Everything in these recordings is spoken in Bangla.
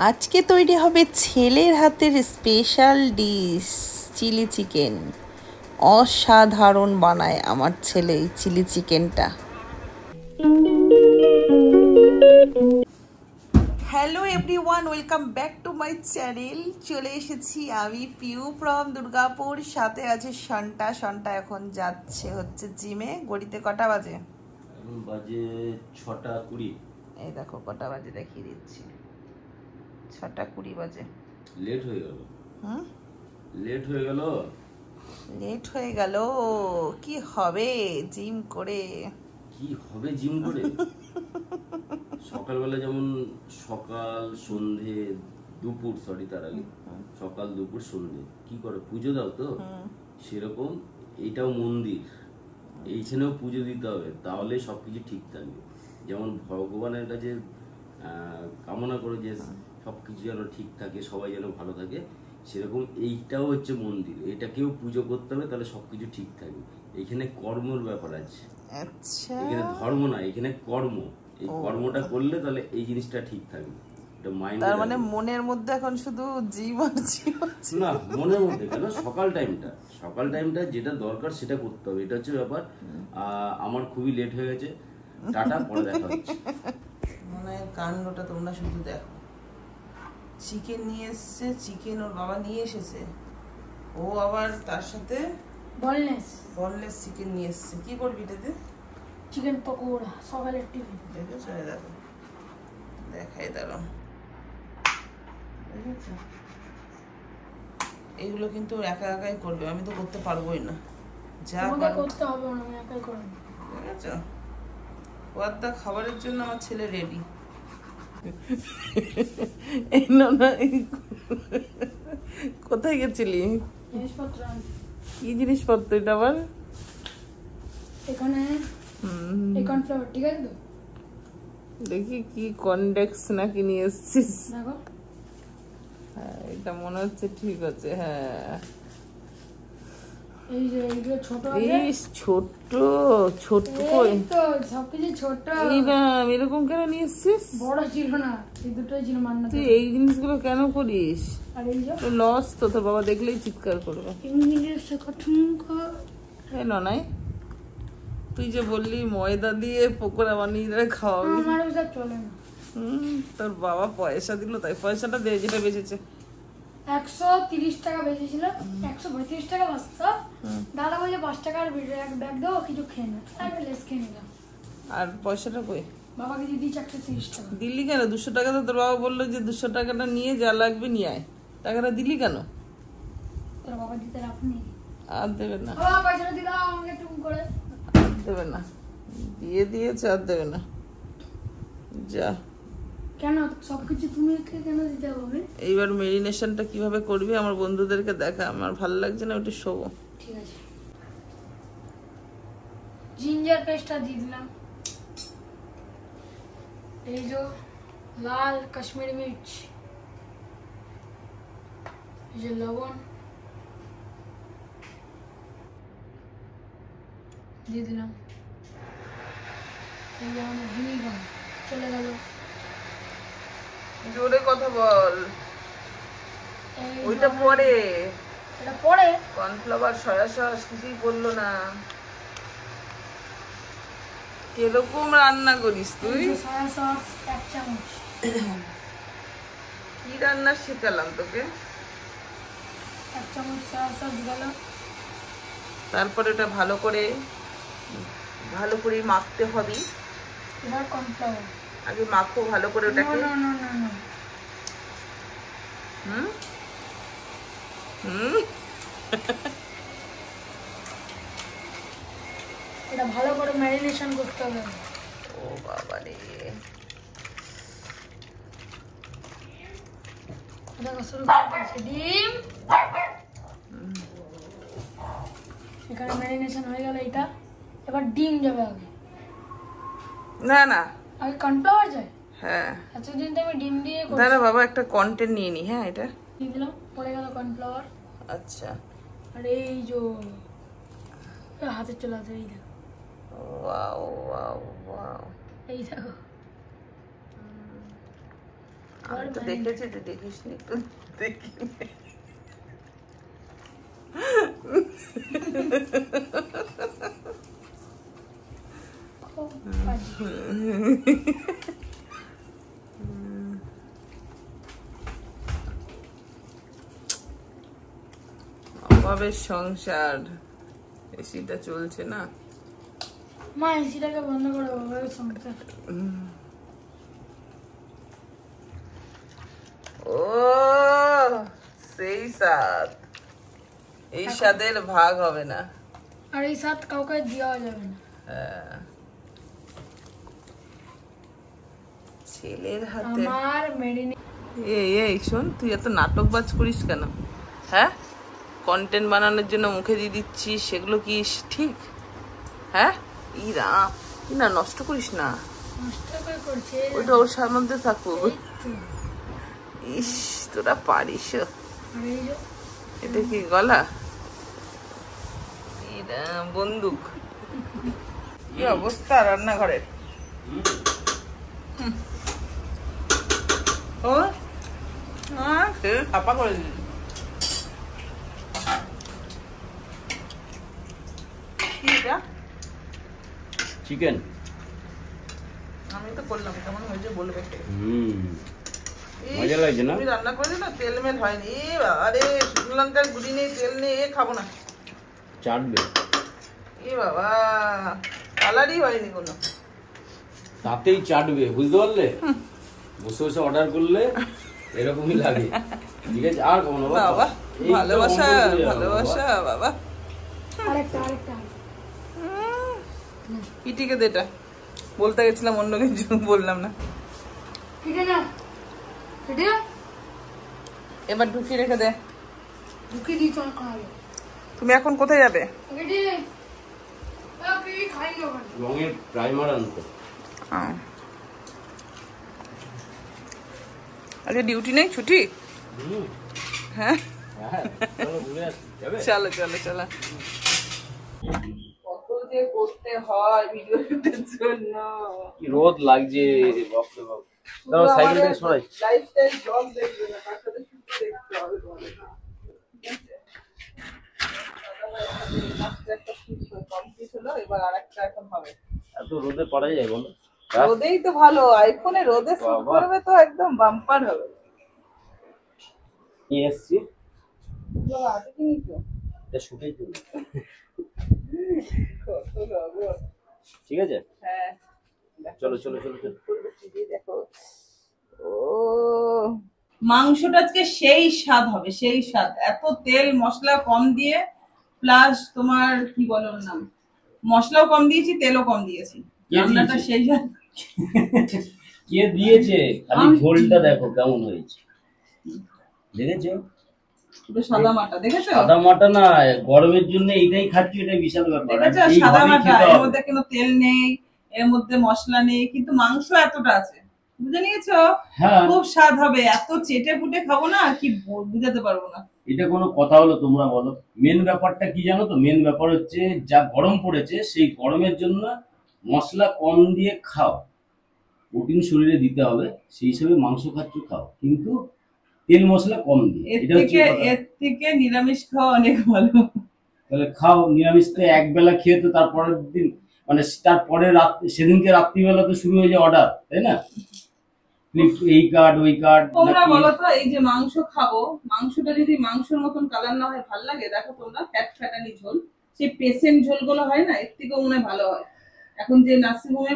আজকে তৈরি হবে ছেলের হাতের স্পেশাল ডিশ চিলি চিকেন। অসাধারণ বানায় আমার ছেলে এই চিলি চিকেনটা। Hello everyone, welcome back to my channel. চলে এসেছি আমি পিউ ফ্রম দুর্গাপুর, সাথে আছে শান্টা। শান্টা এখন যাচ্ছে হচ্ছে জিমে। গড়িতে কটা বাজে? এখন বাজে 6:20। এই দেখো কটা বাজে দেখিয়ে দিচ্ছি, 6:20 বাজে। লেট হয়ে গেল। লেট হয়ে গেল। লেট হয়ে গেল। কি হবে জিম করে? কি হবে জিম করে? সকালবেলা যেমন সকাল সন্ধে দুপুর, তার আগে সকাল দুপুর সন্ধে কি করে পুজো দাও তো, সেরকম এইটাও মন্দির, এইখানেও পুজো দিতে হবে, তাহলে সবকিছু ঠিক থাকবে। যেমন ভগবানের কাছে কামনা করে যে সবকিছু যেন ঠিক থাকে, সবাই যেন ভালো থাকে, সেরকম এইটাও হচ্ছে মন্দির। এটাকেও পুজো করতে হবে, তাহলে সবকিছু ঠিক থাকবে। এখানে কর্মর ব্যাপার আছে। আচ্ছা, এখানে ধর্ম না, এখানে কর্ম। এই কর্মটা করলে তাহলে এই জিনিসটা ঠিক থাকবে। এটা মাইন্ডে, তার মানে মনের মধ্যে এখন শুধু জিম আর জিম। না, মনের মধ্যে কেন, সকাল টাইমটা যেটা দরকার সেটা করতে হবে, এটা হচ্ছে ব্যাপার। আমার খুবই লেট হয়ে গেছে, টাটা, পরে দেখা হচ্ছে। মানে কাণ্ডটা তোমরা শুধু দেখো। চিকেন নিয়ে এসছে, চিকেন ওর বাবা নিয়ে এসেছে, ও আবার তার সাথে বনলেস চিকেন নিয়ে এসছে। কি করবি এটাতে? চিকেন পকোড়া, সকালের টিফিন। দেখেছো? দেখো, দেখাই দাঁড়াও, দেখেছো? এগুলো কিন্তু একা একাই করবে, আমি তো করতে পারবোই না। যা করতে হবে না, আমি একাই করব। দেখেছো? ওয়াদা খাবারের জন্য আমার ছেলে রেডি। কোথায় গেছিলি? জিনিসপত্র কি জিনিসপত্র এটা আবার? এখানে এই কর্নফ্লাওয়ার, ঠিক আছে তো? দেখি কি কনডেক্স নাকি নিয়ে এসছিস? দেখো, হ্যাঁ, এটা মনে হচ্ছে ঠিক আছে। হ্যাঁ, এই যে এইগুলো ছোট আছে। এই ছোট কই? এই তো সবকিছু ছোট। এই না, এরকম কেন নিয়ে এসছিস? বড় ছিল না, এই দুটোই ছিল মান্না। তুই এই জিনিসগুলো কেন করিস? আর এই যে লস তো, তোর বাবা দেখলেই চিৎকার করবে। ইংলিশ ঠুনকো। এই নয়, তুই যে বললি ময়দা দিয়ে পকোড়া বানিয়ে খাওয়াবি, আমার ওসব চলে না। তোর বাবা পয়সা দিল, তাই পয়সাটা দে যেটা বেঁচেছে। 130 টাকা বেঁচেছিল, 135 টাকা বাঁচতো। দাদা বলে 5 টাকার এক ব্যাগ দাও, কিছু খেয়ে না, তাই লেস খেয়ে নিলাম। আর পয়সাটা কই? বাবাকে দিয়ে দিচ্ছি 130 টাকা। দিল্লি কেন? 200 টাকা তো তোর বাবা বললো যে 200 টাকাটা নিয়ে যা লাগবে নিয়ে আয়। টাকাটা দিলি কেন? তোর বাবা দিতে আপনি আর দেবে না, বাবা পয়সাটা দিলাম আমাকে একটু করে। আর দেবে না, দিয়ে দিয়েছে, আর দেবে না। যা। কেন সবকিছু তুমি কেন দিতে হবে? এইবার মেরিনেশনটা কিভাবে করবি আমার বন্ধুদেরকে দেখা, আমার ভালো লাগছে না, ওটা শোবো। ঠিক আছে, জিঞ্জার পেস্টটা দিয়ে দিলাম। এই যে লাল কাশ্মীরি মির্চ, এই যে লবণ দিয়ে দিলাম। এই যে আমাদের ভিনিগার চলে গেল। জোরে কথা বল। এই ওইটা পরে, এটা পরে কর্নফ্লাওয়ার সয়া সস কিছুই বললো না। কিরকম রান্না করিস তুই? সয়া সস 1 চামচ। কি রান্না শেখালাম তোকে? 1 চামচ সয়া সস দিলাম। তারপরে ওটা ভালো করে মাখতে হবে। এবার কর্নফ্লাওয়ার আগে মাখো ভালো করে ওটাকে। না না না না, হুম এটা ভালো করে ম্যারিনেশন করতে হবে। ও বাবা রে, দেখো শুরু করতেছি। ডিম এখানে ম্যারিনেশন হয়ে গেল। এটা এবার ডিম যাবে আগে। না না, আগে কর্নফ্লাওয়ার যায়। হ্যাঁ এতদিন তো আমি ডিম দিয়ে দাঁড়া বাবা, একটা কন্টেন্ট নিয়ে নি। হ্যাঁ, এটা দিয়ে দিলাম, পড়ে গেল কর্নফ্লাওয়ার। আচ্ছা, আর এই যে হাতে চলে আসে, এই দেখো, ওয়াও ওয়াও ওয়াও, এই দেখো। আমি তো দেখেছি, তুই দেখিস নি, একটু দেখি। অভাবের সংসার, এসিটা চলছে না। মা এসিটাকে বন্ধ করে অভাবের সংসার। ও সেই স্বাদ, এই স্বাদের ভাগ হবে না, আর এই স্বাদ কাউকে দেওয়া যাবে না। ছেলের হাতে আমার মেরিনে। এই শোন, তুই এত নাটকবাজ করিস কেন? হ্যাঁ, কন্টেন্ট বানানোর জন্য মুখে দিয়ে দিচ্ছিস, সেগুলো কি ঠিক? হ্যাঁ, না নষ্ট করিস না, ওইটা ওর সামনে থাকুক। ইস, তোরা পারিস। এটা কি গলা? বন্দুক। কি অবস্থা রান্নাঘরের? ও চাপা করে দিলি। চিকেন আমি তো করলাম, কেমন হয়েছে বলবে। মজা লাগছে না? তুমি রান্না করে না, তেল মেল হয়নি। আরে শুকনো লঙ্কার গুঁড়ি নেই, তেল নেই, খাবো না। চাটবে? এ বাবা, কালারই হয়নি কোনো। তাতেই চাটবে, বুঝতে পারলে? বসে বসে অর্ডার করলে এরকমই লাগে। ঠিক আছে, আর কোনো বাবা, ভালোবাসা ভালোবাসা বাবা। পিটিকে দেটা বলতে গেছিলাম, অন্য কিছু বললাম না। এবার ঢুকিয়ে রেখে দে। তুমি এখন কোথায় যাবে? রঙের প্রাইমার আনতে। আজকে ডিউটি নেই, ছুটি? হ্যাঁ, চলো চলো চলো। কত যে করতে হয় ভিডিও শুটের জন্য, কি রোদ লাগছে। বাপরে বাপ, দাও সাইকেল থেকে সরাই। লাইফস্টাইল ব্লগ দেখবে না, তার সাথে শুট দেখতে হবে তোমাদের। একটা শুট কমপ্লিট হলো, এবার আরেকটা এখন হবে। এত রোদে পারা যায় বলো? রোদেই তো ভালো, আইফোনে রোদে শুট করবে তো একদম বাম্পার হবে। কি এসছি আছে কি নিছো? এটা শুটেই তো। কত রোদ। ঠিক আছে, হ্যাঁ চলো চলো চলো চলো। দেখো, ও মাংসটা আজকে সেই স্বাদ হবে, সেই স্বাদ। এত তেল মশলা কম দিয়ে, প্লাস তোমার কি বলে ওর নাম, মশলাও কম দিয়েছি, তেলও কম দিয়েছি, রান্নাটা সেই স্বাদ। কে দিয়েছে? খালি ঝোলটা দেখো কেমন হয়েছে, দেখেছো? পুরো সাদা মাটা, দেখেছো? সাদা মাটা না, গরমের জন্য এইটাই খাচ্ছি, এটাই বিশাল ব্যাপার। দেখেছো সাদা মাটা, এর মধ্যে কোনো তেল নেই, এর মধ্যে মশলা নেই, কিন্তু মাংস এতটা আছে, বুঝে নিয়েছো? খুব স্বাদ হবে। এত চেটে পুটে খাবো না, কি বুঝাতে পারবো না। এটা কোনো কথা হলো? তোমরা বলো। মেন ব্যাপারটা কি জানো তো? মেন ব্যাপার হচ্ছে যা গরম পড়েছে, সেই গরমের জন্য মশলা কম দিয়ে খাও, প্রোটিন শরীরে দিতে হবে, সেই হিসেবে মাংস খাচ্ছ খাও, কিন্তু তেল মশলা কম দিয়ে। এর থেকে নিরামিষ খাওয়া অনেক ভালো। তাহলে খাও নিরামিষ, তো এক বেলা খেয়ে তো তারপরের দিন, মানে তারপরে সেদিনকে রাত্রিবেলা তো শুরু হয়ে যায় অর্ডার, তাই না? এই কার্ড ওই কার্ড। তোমরা বলো তো, এই যে মাংস খাবো, মাংসটা যদি মাংসের মতন কালার না হয় ভাল লাগে? দেখো তোমরা, ফ্যাটানি ঝোল, সেই পেশেন্ট ঝোলগুলো হয় না, এর থেকেও মনে হয় ভালো হয়। এখন যে নার্সিংহোমে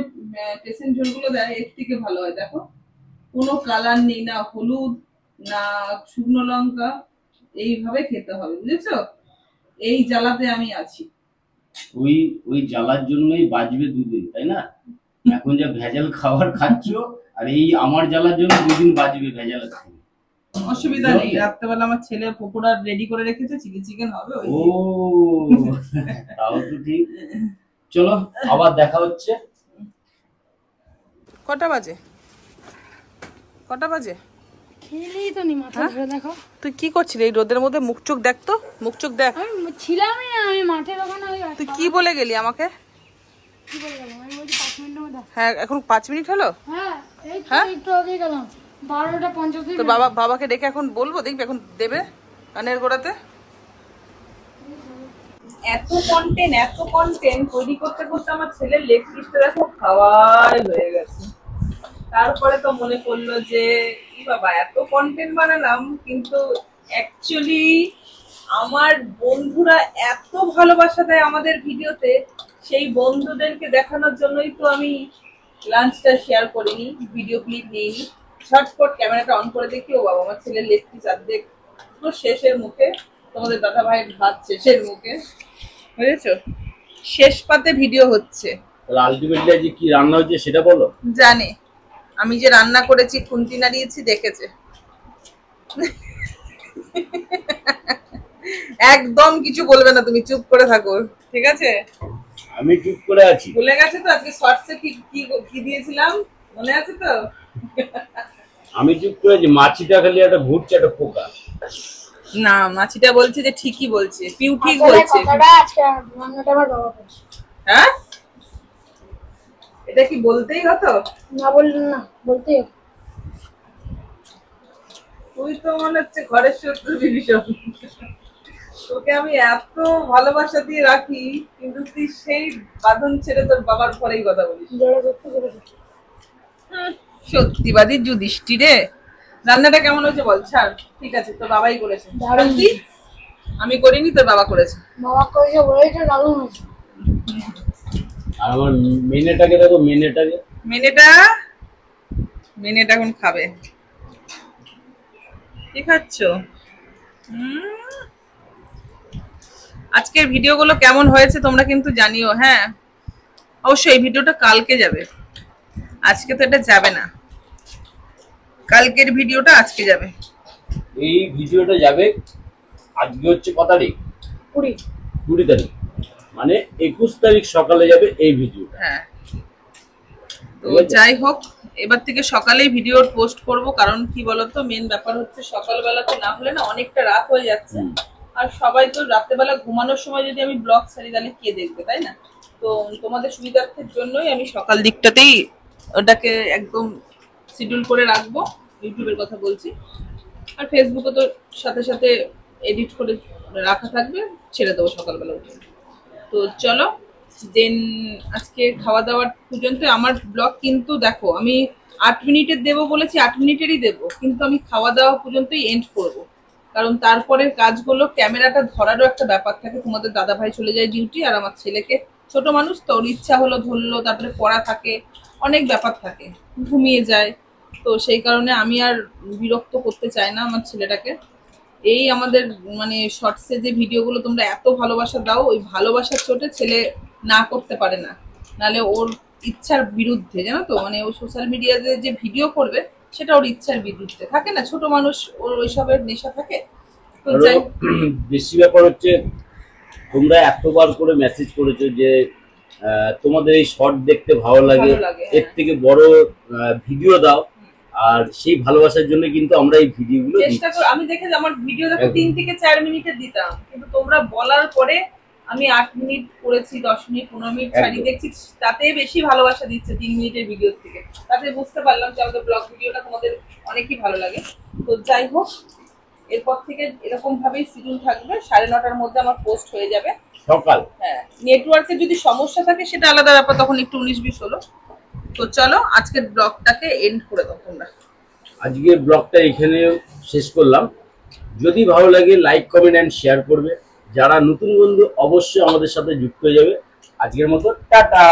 পেশেন্ট ঝোলগুলো দেয়, এর থেকে ভালো হয়। দেখো, কোনো কালার নেই, না হলুদ না শুকনো লঙ্কা, এইভাবে খেতে হবে, বুঝেছো? এই জ্বালাতে আমি আছি। ওই জ্বালার জন্যই বাঁচবে দুদিন, তাই না? এখন যা ভেজাল খাবার খাচ্ছ, আর এই আমার জ্বালার জন্য দুদিন বাঁচবে ভেজাল খাবে। অসুবিধা নেই, রাত্রেবেলা আমার ছেলে পকোড়া রেডি করে রেখেছে, চিলি চিকেন হবে। ও তাও তো ঠিক। চলো আবার দেখা হচ্ছে। কটা বাজে? কটা বাজে? খেলেই তো নি, মাথা ধরে দেখো। তুই কি করছিলি এই রোদের মধ্যে? মুখ চোখ দেখ তো, মুখ চোখ দেখ। আমি ছিলামই না, আমি মাঠের ওখানে। তুই কি বলে গেলি আমাকে? কি বলে গেলাম? আমি বলছি 5 মিনিটের মধ্যে। হ্যাঁ, এখন 5 মিনিট হলো। হ্যাঁ, এই তো একটু আগে গেলাম। 12:50 তো বাবাকে ডেকে এখন বলবো, দেখবি এখন দেবে কানের গোড়াতে। এত কন্টেন্ট তৈরি করতে করতে আমার ছেলের লেগ পিসটা সব খাওয়াই হয়ে গেছে। তারপরে তো মনে পড়লো যে বাবা এত কন্টেন্ট বানালাম, কিন্তু অ্যাকচুয়ালি আমার বন্ধুরা এত ভালোবাসা দেয় আমাদের ভিডিওতে, সেই বন্ধুদেরকে দেখানোর জন্যই তো আমি লাঞ্চটা শেয়ার করিনি, ভিডিও ক্লিপ নিইনি। ঝটপট ক্যামেরাটা অন করে দেখি, ও বাবা আমার ছেলের লেগ পিস অর্ধেক পুরো শেষের মুখে, তোমাদের দাদা ভাইয়ের ভাত শেষের মুখে, বুঝেছো? শেষ পাতে ভিডিও হচ্ছে। আলটিমেটলি আজ কি রান্না হচ্ছে সেটা বলো। জানে আমি যে রান্না করেছি, খুন্তি নাড়িয়েছি, দেখেছে। একদম কিছু বলবে না, তুমি চুপ করে থাকো, ঠিক আছে? আমি চুপ করে আছি। ভুলে গেছে তো আজকে শর্টসে কি দিয়েছিলাম, মনে আছে তো? আমি চুপ করে আছি। মাছিটা খালি একটা ঘুরছে, একটা পোকা। না, মাছিটা বলছে যে ঠিকই বলছে, পিউ ঠিক বলছে। হ্যাঁ, এটা কি বলতেই হতো? না বললেন না, বলতেই হতো। তুই তো মনে হচ্ছে ঘরের শত্রু বিভীষণ। তোকে আমি এত ভালোবাসা দিয়ে রাখি, কিন্তু তুই সেই বাঁধন ছেড়ে তোর বাবার পরেই কথা বলিস। সত্যিবাদী যুধিষ্ঠির রে। রান্নাটা কেমন হয়েছে বল? ছাড়, ঠিক আছে, তোর বাবাই করেছে, আমি করিনি, তোর বাবা করেছে। বাবা করেছে বলেই তো দারুণ হয়েছে। আর আমার মেনেটাকে দেখো, মেনেটা এখন খাবে। কি খাচ্ছ? আজকের ভিডিওগুলো কেমন হয়েছে তোমরা কিন্তু জানিও। হ্যাঁ, অবশ্যই এই ভিডিওটা কালকে যাবে, আজকে তো এটা যাবে না। কালকের ভিডিওটা আজকে যাবে। এই ভিডিওটা যাবে আজকে হচ্ছে কত তারিখ? 20 তারিখ, মানে 21 তারিখ সকালে যাবে এই ভিডিওটা। হ্যাঁ, তো যাই হোক, এবার থেকে সকালেই ভিডিও পোস্ট করব। কারণ কি বলতো, মেন ব্যাপার হচ্ছে সকালবেলাতে না হলে না অনেকটা রাত হয়ে যাচ্ছে, আর সবাই তো রাত্রেবেলা ঘুমানোর সময় যদি আমি ব্লগ ছাড়ি তাহলে কে দেখবে, তাই না? তো তোমাদের সুবিধার্থের জন্যই আমি সকাল দিকটাতেই ওটাকে একদম শিডিউল করে রাখবো। ইউটিউবের কথা বলছি, আর ফেসবুকে তো সাথে সাথে এডিট করে রাখা থাকবে, ছেড়ে দেবো সকালবেলা উঠে। তো চলো দেন, আজকে খাওয়া দাওয়ার পর্যন্ত আমার ব্লগ কিন্তু দেখো, আমি 8 মিনিটের দেবো বলেছি, 8 মিনিটেরই দেবো, কিন্তু আমি খাওয়া দাওয়া পর্যন্তই এন্ড করব। কারণ তারপরের কাজগুলো, ক্যামেরাটা ধরারও একটা ব্যাপার থাকে। তোমাদের দাদা ভাই চলে যায় ডিউটি, আর আমার ছেলেকে, ছোট মানুষ তো, ওর ইচ্ছা হলো ধরলো, তারপরে পড়া থাকে, অনেক ব্যাপার থাকে, ঘুমিয়ে যায়। তো সেই কারণে আমি আর বিরক্ত করতে চাই না আমার ছেলেটাকে। এই আমাদের মানে শর্টসে যে ভিডিওগুলো তোমরা এত ভালোবাসা দাও, ওই ভালোবাসার চোটে ছেলে না করতে পারে না, নাহলে ওর ইচ্ছার বিরুদ্ধে, জানো তো, মানে ও সোশ্যাল মিডিয়াতে যে ভিডিও করবে সেটা ওর ইচ্ছার বিরুদ্ধে থাকে না, ছোট মানুষ, ওর ওইসবের নেশা থাকে। তো যাই, বেশি ব্যাপার হচ্ছে তোমরা এতবার করে মেসেজ করেছো যে তোমাদের এই শর্ট দেখতে ভালো লাগে, এর থেকে বড় ভিডিও দাও, আর সেই ভালোবাসার জন্য কিন্তু আমরা এই ভিডিওগুলো চেষ্টা করি। আমি দেখে আমার ভিডিও দেখো 3 থেকে 4 মিনিটের দিতাম, কিন্তু তোমরা বলার পরে আমি 8 মিনিট করেছি, 10 মিনিট, 15 মিনিট ছাড়ি দেখছি, তাতে বেশি ভালোবাসা দিচ্ছে 3 মিনিটের ভিডিও থেকে। তাতে বুঝতে পারলাম যে আমাদের ব্লগ ভিডিওটা তোমাদের অনেকই ভালো লাগে। তো যাই হোক, এরপর থেকে এরকম ভাবেই শিডিউল থাকবে, 9:30টার মধ্যে আমার পোস্ট হয়ে যাবে সকাল। হ্যাঁ, নেটওয়ার্কে যদি সমস্যা থাকে সেটা আলাদা ব্যাপার, তখন একটু 19-20 হলো। তো চলো আজকের ব্লগটাকে এন্ড করে দাও তোমরা। আজকের ব্লগটা এখানে শেষ করলাম। যদি ভালো লাগে লাইক, কমেন্ট এন্ড শেয়ার করবে। যারা নতুন বন্ধু অবশ্যই আমাদের সাথে যুক্ত হয়ে যাবে। আজকের মতো টাটা।